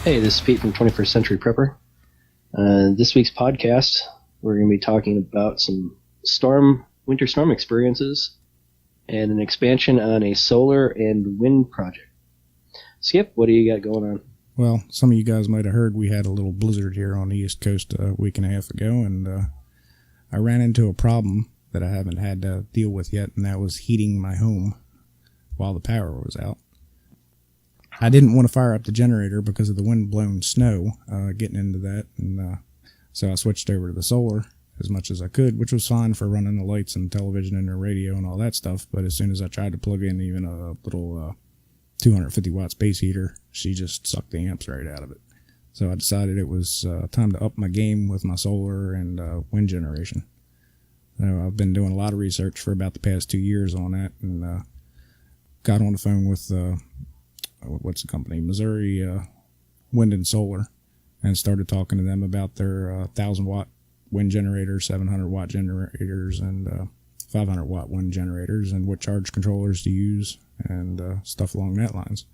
Hey, this is Pete from 21st Century Prepper. This week's podcast, we're going to be talking about some winter storm experiences and an expansion on a solar and wind project. Skip, what do you got going on? Well, some of you guys might have heard we had a little blizzard here on the East Coast a week and a half ago, and I ran into a problem that I haven't had to deal with yet, and that was heating my home while the power was out. I didn't want to fire up the generator because of the wind-blown snow, getting into that, and so I switched over to the solar as much as I could, which was fine for running the lights and television and the radio and all that stuff, but as soon as I tried to plug in even a little 250-watt space heater, she just sucked the amps right out of it. So I decided it was time to up my game with my solar and wind generation. So I've been doing a lot of research for about the past 2 years on that, and got on the phone with what's the company, Missouri Wind and Solar, and started talking to them about their 1,000-watt wind generators, 700-watt generators, and 500-watt wind generators, and what charge controllers to use, and stuff along that lines.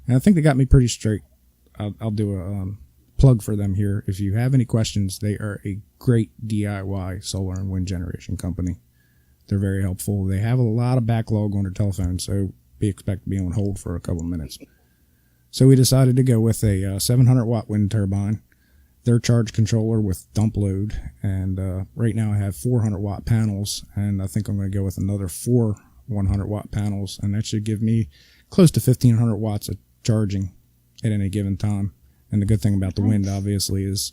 And I think they got me pretty straight. I'll do a plug for them here. If you have any questions, they are a great DIY solar and wind generation company. They're very helpful. They have a lot of backlog on their telephone, so be expect to be on hold for a couple of minutes. So we decided to go with a 700-watt wind turbine, their charge controller with dump load, and right now I have 400-watt panels, and I think I'm going to go with another 4 100-watt panels, and that should give me close to 1,500 watts of charging at any given time. And the good thing about the wind, obviously, is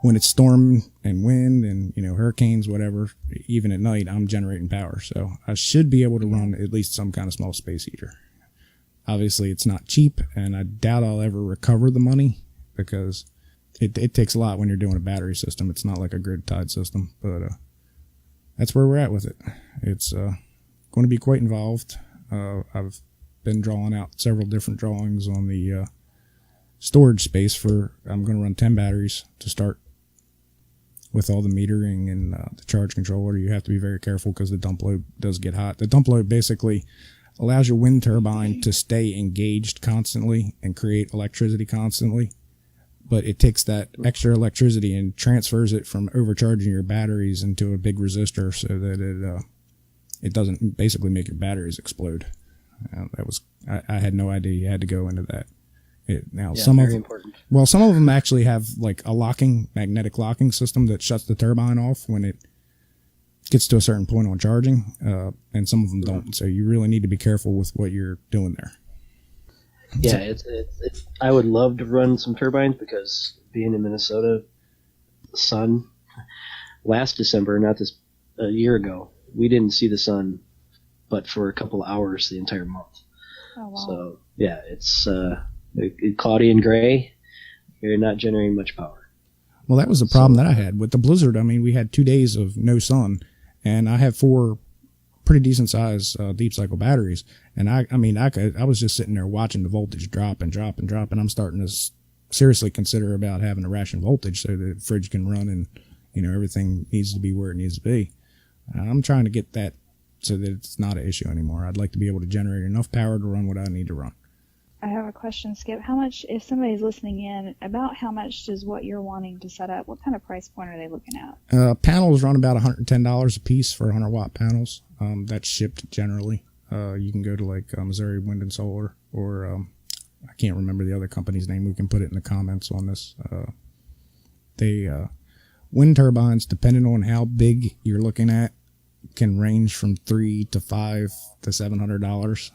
when it's storm and wind and, hurricanes, whatever, even at night, I'm generating power. So I should be able to run at least some kind of small space heater. Obviously, it's not cheap, and I doubt I'll ever recover the money because it takes a lot when you're doing a battery system. It's not like a grid-tied system, but that's where we're at with it. It's going to be quite involved. I've been drawing out several different drawings on the storage space I'm going to run 10 batteries to start with all the metering and the charge controller. You have to be very careful because the dump load does get hot. The dump load basically allows your wind turbine to stay engaged constantly and create electricity constantly, but it takes that extra electricity and transfers it from overcharging your batteries into a big resistor so that it doesn't basically make your batteries explode. I had no idea you had to go into that. Some of them actually have like a magnetic locking system that shuts the turbine off when it gets to a certain point on charging, and some of them don't. So you really need to be careful with what you're doing there. Yeah, I would love to run some turbines because being in Minnesota, the sun, last December, a year ago, we didn't see the sun but for a couple of hours the entire month. Oh, wow. So, yeah, it's cloudy and gray. You're not generating much power. Well, that was the problem that I had with the blizzard. I mean, we had 2 days of no sun, and I have 4 pretty decent size deep cycle batteries. And I was just sitting there watching the voltage drop and drop and drop, and I'm starting to seriously consider about having to ration voltage so the fridge can run and everything needs to be where it needs to be. I'm trying to get that so that it's not an issue anymore. I'd like to be able to generate enough power to run what I need to run. I have a question, Skip. How much, if somebody's listening in, about how much does what you're wanting to set up, what kind of price point are they looking at? Panels run about $110 a piece for 100-watt panels. That's shipped generally. You can go to like Missouri Wind and Solar, or I can't remember the other company's name. We can put it in the comments on this. Wind turbines, depending on how big you're looking at, can range from $300 to $500 to $700.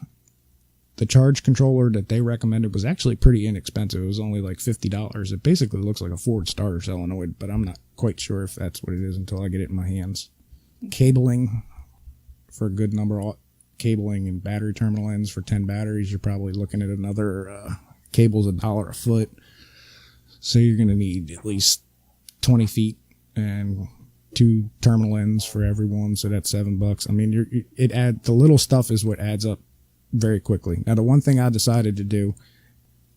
The charge controller that they recommended was actually pretty inexpensive. It was only like $50. It basically looks like a Ford starter solenoid, but I'm not quite sure if that's what it is until I get it in my hands. Cabling for a good number of cabling and battery terminal ends for 10 batteries, you're probably looking at another cable's $1 a foot. So you're going to need at least 20 feet and 2 terminal ends for every one, so that's $7. I mean, the little stuff is what adds up very quickly. Now, the one thing I decided to do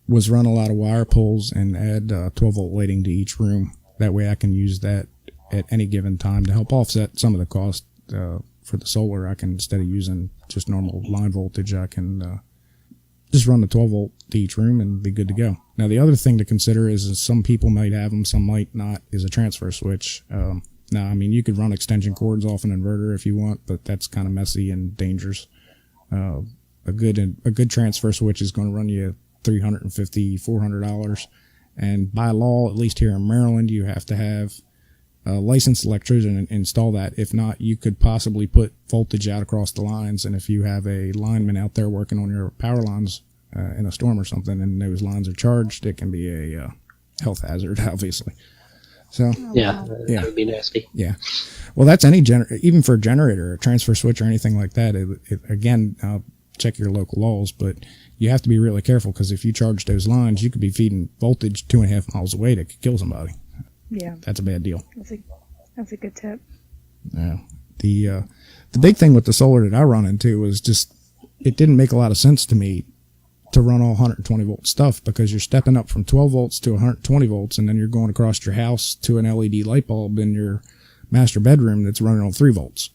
was run a lot of wire pulls and add 12-volt lighting to each room. That way I can use that at any given time to help offset some of the cost for the solar. I can, instead of using just normal line voltage, I can just run the 12 volt to each room and be good to go. Now, the other thing to consider is some people might have them, some might not, is a transfer switch. Now, I mean, you could run extension cords off an inverter if you want, but that's kind of messy and dangerous. A good transfer switch is going to run you $350, $400. And by law, at least here in Maryland, you have to have a licensed electrician and install that. If not, you could possibly put voltage out across the lines. And if you have a lineman out there working on your power lines in a storm or something, and those lines are charged, it can be a health hazard, obviously. So yeah, that would be nasty. Yeah. Well, that's any even for a generator, a transfer switch, or anything like that. Again, check your local laws, but you have to be really careful, because if you charge those lines, you could be feeding voltage 2.5 miles away that could kill somebody. Yeah, that's a bad deal. That's a good tip. Yeah. The big thing with the solar that I run into was just, it didn't make a lot of sense to me to run all 120 volt stuff, because you're stepping up from 12 volts to 120 volts, and then you're going across your house to an LED light bulb in your master bedroom that's running on 3 volts.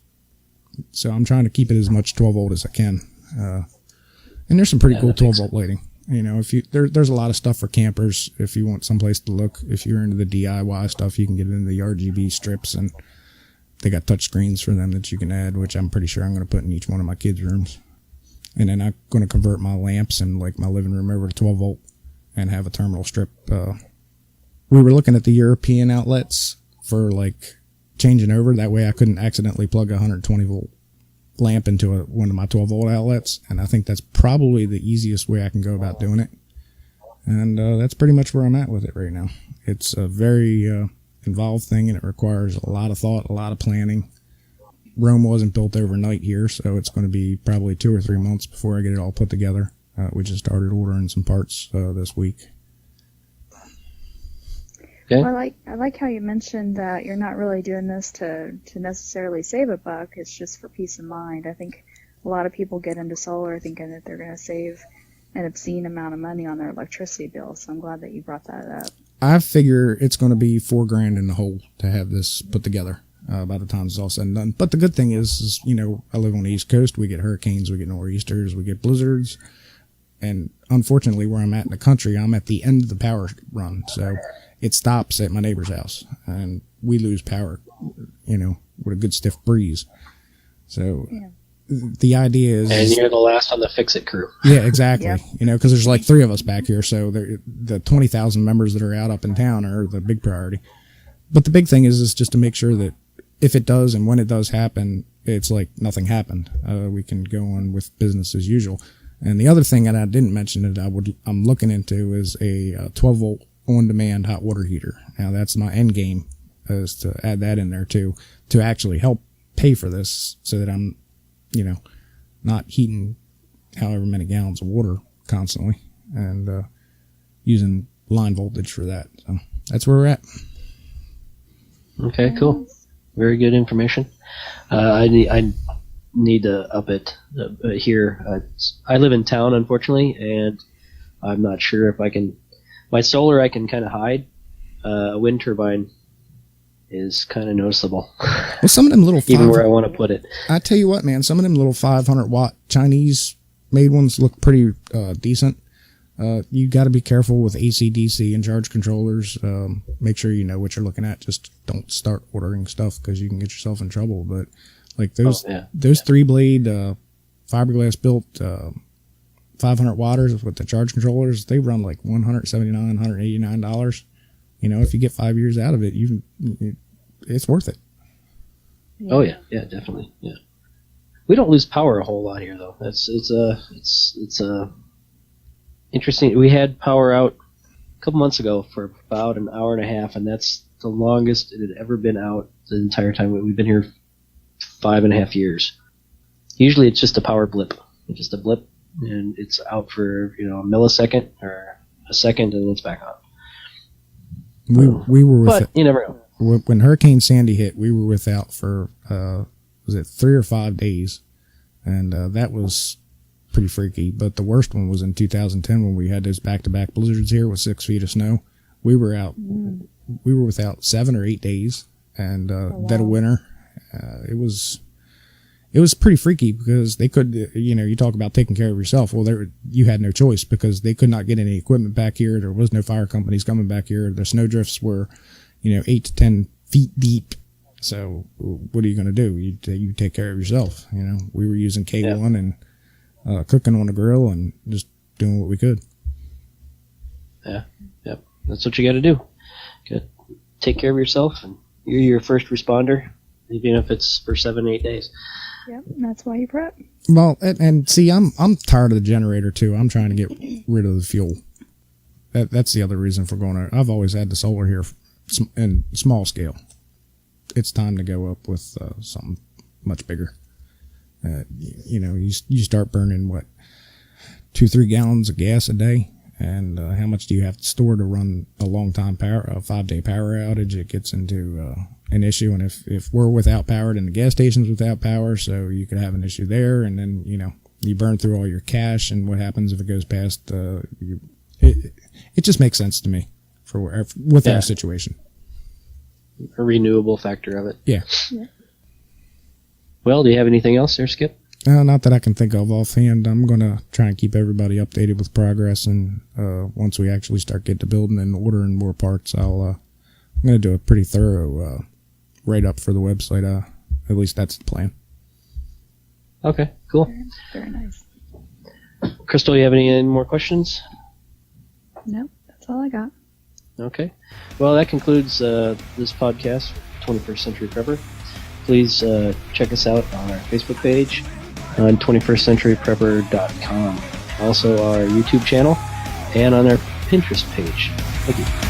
So I'm trying to keep it as much 12 volt as I can. And there's some pretty cool 12 volt lighting. You know, if there's a lot of stuff for campers. If you want someplace to look, if you're into the DIY stuff, you can get into the RGB strips, and they got touch screens for them that you can add, which I'm pretty sure I'm going to put in each one of my kids' rooms. And then I'm going to convert my lamps in like my living room over to 12 volt and have a terminal strip. We were looking at the European outlets for like changing over. That way I couldn't accidentally plug a 120 volt lamp into one of my 12 volt outlets. And I think that's probably the easiest way I can go about doing it. And that's pretty much where I'm at with it right now. It's a very involved thing, and it requires a lot of thought, a lot of planning. Rome wasn't built overnight here, so it's going to be probably 2 or 3 months before I get it all put together. We just started ordering some parts this week. Okay. Well, I like how you mentioned that you're not really doing this to necessarily save a buck. It's just for peace of mind. I think a lot of people get into solar thinking that they're going to save an obscene amount of money on their electricity bill. So I'm glad that you brought that up. I figure it's going to be $4,000 in the hole to have this put together by the time it's all said and done. But the good thing is, you know, I live on the East Coast. We get hurricanes, we get nor'easters, we get blizzards. And unfortunately, where I'm at in the country, I'm at the end of the power run. So it stops at my neighbor's house, and we lose power, you know, with a good stiff breeze. So the idea is... And you're the last on the fix-it crew. Yeah, exactly. Yep. You know, because there's like 3 of us back here, so the 20,000 members that are out up in town are the big priority. But the big thing is just to make sure that if it does and when it does happen, it's like nothing happened. We can go on with business as usual. And the other thing that I didn't mention that I'm looking into is a 12 volt on-demand hot water heater. Now that's my end game, is to add that in there too, to actually help pay for this, so that I'm, you know, not heating however many gallons of water constantly, and using line voltage for that. So that's where we're at. Okay, cool. Very good information. I need to up it here. I live in town, unfortunately, and I'm not sure if I can. My solar I can kind of hide. A wind turbine is kind of noticeable. Well, some of them little even where I want to put it. I tell you what, man, some of them little 500 watt Chinese made ones look pretty decent. You got to be careful with AC/DC and charge controllers. Make sure you know what you're looking at. Just don't start ordering stuff, because you can get yourself in trouble. But like those 3-blade fiberglass built 500 watters with the charge controllers, they run like $179, $189. You know, if you get 5 years out of it, it's worth it. Yeah. Oh yeah, definitely, yeah. We don't lose power a whole lot here, though. It's interesting. We had power out a couple months ago for about an hour and a half, and that's the longest it had ever been out the entire time. We've been here 5.5 years. Usually it's just a power blip. It's just a blip, and it's out for, you know, a millisecond or a second, and it's back on. We were but you never know. When Hurricane Sandy hit, we were without for, was it 3 or 5 days? And that was pretty freaky. But the worst one was in 2010 when we had those back-to-back blizzards here with 6 feet of snow. We were out. We were without 7 or 8 days, and dead of winter. it was pretty freaky because they could, you talk about taking care of yourself. Well, you had no choice because they could not get any equipment back here. There was no fire companies coming back here. The snow drifts were, 8 to 10 feet deep. So what are you going to do? You take care of yourself. We were using K1 and cooking on the grill and just doing what we could. Yeah, yep. That's what you got to do. Good. Take care of yourself, and you're your first responder, even if it's for 7-8 days. Yep, that's why you prep. Well, and see, I'm tired of the generator too. I'm trying to get rid of the fuel. That's the other reason for going out. I've always had the solar here in small scale. It's time to go up with something much bigger. You start burning 2-3 gallons of gas a day, and how much do you have to store to run a 5-day power outage? It gets into an issue, and if we're without power, then the gas station's without power, so you could have an issue there, and then you burn through all your cash, and what happens if it goes past? It just makes sense to me with our situation. A renewable factor of it. Yeah. Well, do you have anything else there, Skip? Not that I can think of offhand. I'm going to try and keep everybody updated with progress, and once we actually start getting to building and ordering more parts, I'm going to do a pretty thorough write-up for the website. At least that's the plan. Okay, cool. Very nice. Crystal, you have any more questions? Nope, that's all I got. Okay. Well, that concludes this podcast, 21st Century Prepper. Please check us out on our Facebook page, on 21stcenturyprepper.com. Also our YouTube channel, and on our Pinterest page. Thank you.